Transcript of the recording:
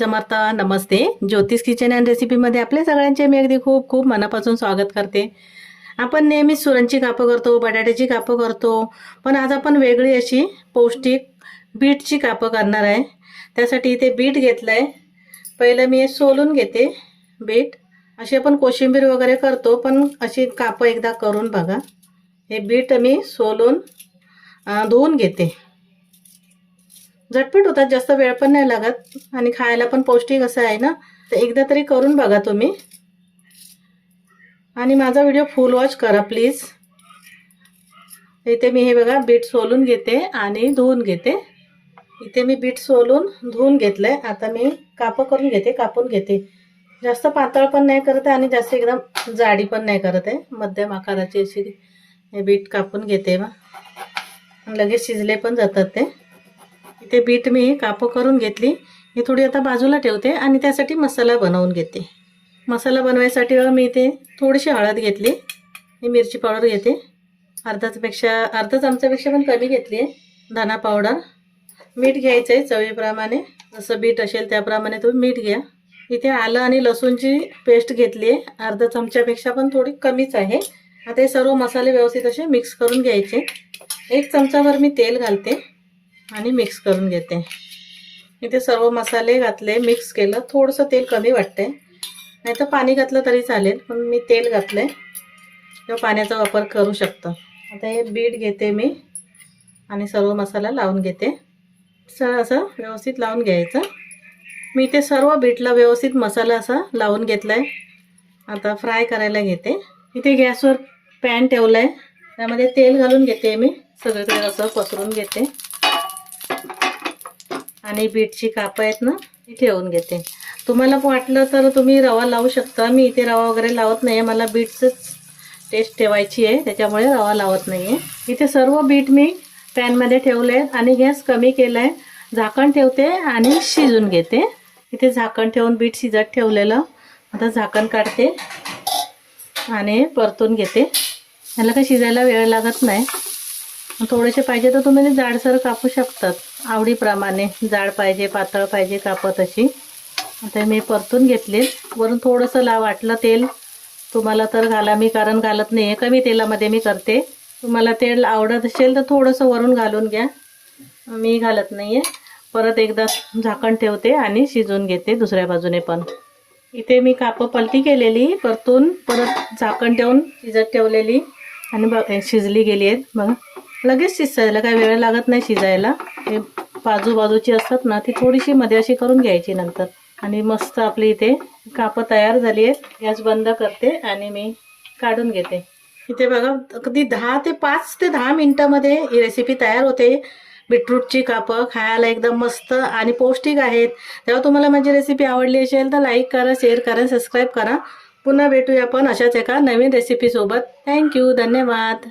समर्थ. नमस्ते. ज्योतिष kitchen and रेसिपीमध्ये आपल्या सगळ्यांचे मी अगदी खूप खूप मनापासून स्वागत करते. आपण नेहमीच सुरणची कापं करतो, बटाट्याची कापं करतो, पण आज आपण वेगळी अशी पौष्टिक बीटची कापं करणार आहे. त्यासाठी इथे बीट घेतलं आहे. पहिलं मी सोलून घेते बीट. अशी आपण कोशिंबीर वगैरे करतो, पण अशी कापं एकदा करून बघा. हे बीट मी सोलून धुवून घेते. झटपट होतात, जास्त वेळ पण नाही लागत आणि खायला पण पौष्टिक असं आहे ना. तर एकदा तरी करून बघा तुम्ही आणि माझा व्हिडिओ फुल वॉच करा प्लीज. इथे मी हे बघा बीट सोलून घेते आणि धुवून घेते. इथे मी बीट सोलून धुवून घेतलंय. आता मी कापं करून घेते, कापून घेते. जास्त पातळ पण नाही करत आहे आणि जास्त एकदम जाडी पण नाही करत आहे, मध्यम आकाराची अशी हे बीट कापून घेते. मग लगेच शिजले पण जातात ते. इथे बीट मी कापं करून घेतली. ही थोडी आता बाजूला ठेवते आणि त्यासाठी मसाला बनवून घेते. मसाला बनवायसाठी मी इथे थोडीशी हळद घेतली. ही मिरची पावडर घेते, अर्धा चमचापेक्षा पण कमी घेतली आहे. धना पावडर, मीठ घ्यायचं आहे चवीप्रमाणे, जसं बीट असेल त्याप्रमाणे तुम्ही मीठ घ्या. इथे आलं आणि लसूणची पेस्ट घेतली आहे, अर्धा चमच्यापेक्षा पण थोडी कमीच आहे. आता हे सर्व मसाले व्यवस्थित असे मिक्स करून घ्यायचे. 1 चमचाभर मी तेल घालते आणि मिक्स करून घेते. इथे सर्व मसाले घातले, मिक्स केलं. थोडंसं तेल कमी वाटते, नाही तर पाणी घातलं तरी चालेल, पण मी तेल घातले किंवा पाण्याचा वापर करू शकतो. आता हे बीट घेते मी आणि सर्व मसाला लावून घेते. असं व्यवस्थित लावून घ्यायचं. मी इथे सर्व बीटला व्यवस्थित मसाला असा लावून घेतला आहे. आता फ्राय करायला घेते. इथे गॅसवर पॅन ठेवला आहे, त्यामध्ये तेल घालून घेते. मी सगळीकडे असं पसरून घेते आणि बीटची कापं आहेत ना ती ठेवून घेते. तुम्हाला वाटलं तर तुम्ही रवा लावू शकता. मी इथे रवा वगैरे लावत नाही आहे, मला बीटचंच टेस्ट ठेवायची आहे, त्याच्यामुळे रवा लावत नाही आहे. इथे सर्व बीट मी पॅनमध्ये ठेवले आहेत आणि गॅस कमी केला आहे. झाकण ठेवते आणि शिजून घेते. इथे झाकण ठेवून बीट शिजत ठेवलेलं. आता झाकण काढते आणि परतून घेते. ह्याला काही शिजायला वेळ लागत नाही. थोडेसे पाहिजे तर तुम्ही जाडसर कापू शकतात, आवडीप्रमाणे. जाड पाहिजे, पातळ पाहिजे कापं तशी. आता मी परतून घेतले. वरून थोडंसं वाटलं तेल तुम्हाला तर घाला, मी कारण घालत नाही आहे, कमी तेलामध्ये मी करते. तुम्हाला तेल आवडत असेल तर थोडंसं वरून घालून घ्या, मी घालत नाही आहे. परत एकदा झाकण ठेवते आणि शिजवून घेते दुसऱ्या बाजूने पण. इथे मी कापं पलटी केलेली, परतून परत झाकण ठेवून शिजत ठेवलेली आणि शिजली गेली आहेत. बघा, लगेच शिजायला काही वेळ लागत नाही शिजायला. हे बाजूची असतात ना, ती थोडीशी मध्ये अशी करून घ्यायची नंतर. आणि मस्त आपली इथे कापं तयार झाली आहेत. गॅस बंद करते आणि मी काढून घेते. इथे बघा, अगदी 5 ते 10 मिनिटामध्ये ही रेसिपी तयार होते. बीटरूटची कापं खायला एकदम मस्त आणि पौष्टिक आहेत. तेव्हा तुम्हाला माझी रेसिपी आवडली असेल तर लाईक करा, शेअर करा, सबस्क्राईब करा. पुन्हा भेटूया आपण अशाच एका नवीन रेसिपीसोबत. थँक्यू, धन्यवाद.